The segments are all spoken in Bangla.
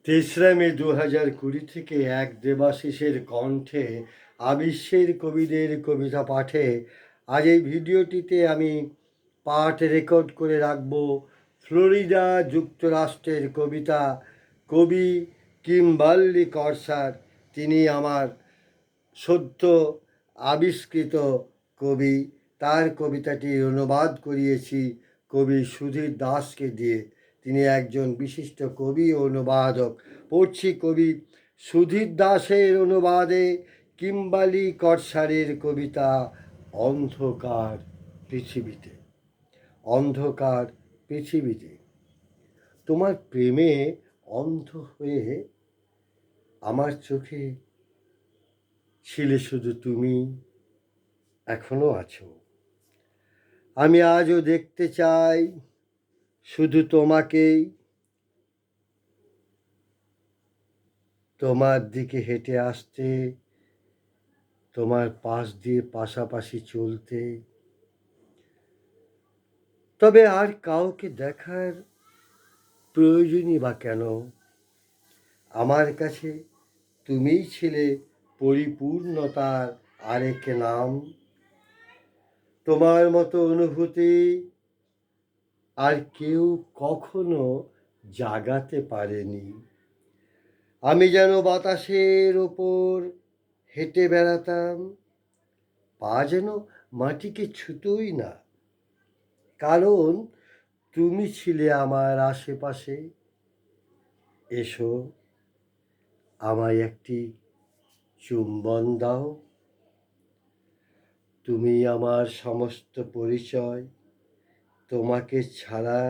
তেসরা মে 2020 থেকে এক দেবাশিসের কণ্ঠে আবিশ্বের কবিদের কবিতা পাঠে আজ এই ভিডিওটিতে আমি পাঠ রেকর্ড করে রাখব ফ্লোরিডা যুক্তরাষ্ট্রের কবিতা কবি কিম্বার্লি কর্সার। তিনি আমার সদ্য আবিষ্কৃত কবি। তার কবিতাটি অনুবাদ করিয়েছি কবি সুধীর দাসকে দিয়ে। তিনি একজন বিশিষ্ট কবি ও অনুবাদক। পড়ছি কবি সুধীর দাসের অনুবাদে কিম্বার্লি কর্সারের কবিতা অন্ধকার পৃথিবীতে। অন্ধকার পৃথিবীতে তোমার প্রেমে অন্ধ হয়ে আমার চোখে ছিলে শুধু তুমি, এখনো আছো। আমি আজও দেখতে চাই শুধু তোমাকেই, তোমার দিকে হেঁটে আসতে, তোমার পাশ দিয়ে পাশাপাশি চলতে। তবে আর কাউকে দেখার প্রয়োজনই বা কেন? আমার কাছে তুমিই ছিলে পরিপূর্ণতার আরেক নাম। তোমার মতো অনুভূতি আর কেউ কখনো জাগাতে পারেনি। আমি যেন বাতাসের ওপর হেঁটে বেড়াতাম, পা যেন মাটিকে ছুতোই না, কারণ তুমি ছিলে আমার আশেপাশে। এসো, আমায় একটি চুম্বন দাও। তুমি আমার সমস্ত পরিচয়। তোমাকে ছাড়া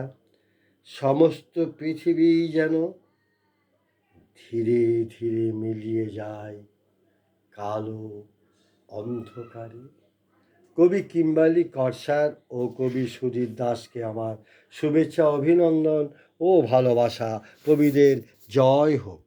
সমস্ত পৃথিবী যেন ধীরে ধীরে মিলিয়ে যায় কালো অন্ধকারে। কবি কিম্বার্লি কর্সার ও কবি সুধীর দাসকে আমার শুভেচ্ছা, অভিনন্দন ও ভালোবাসা। কবিদের জয় হোক।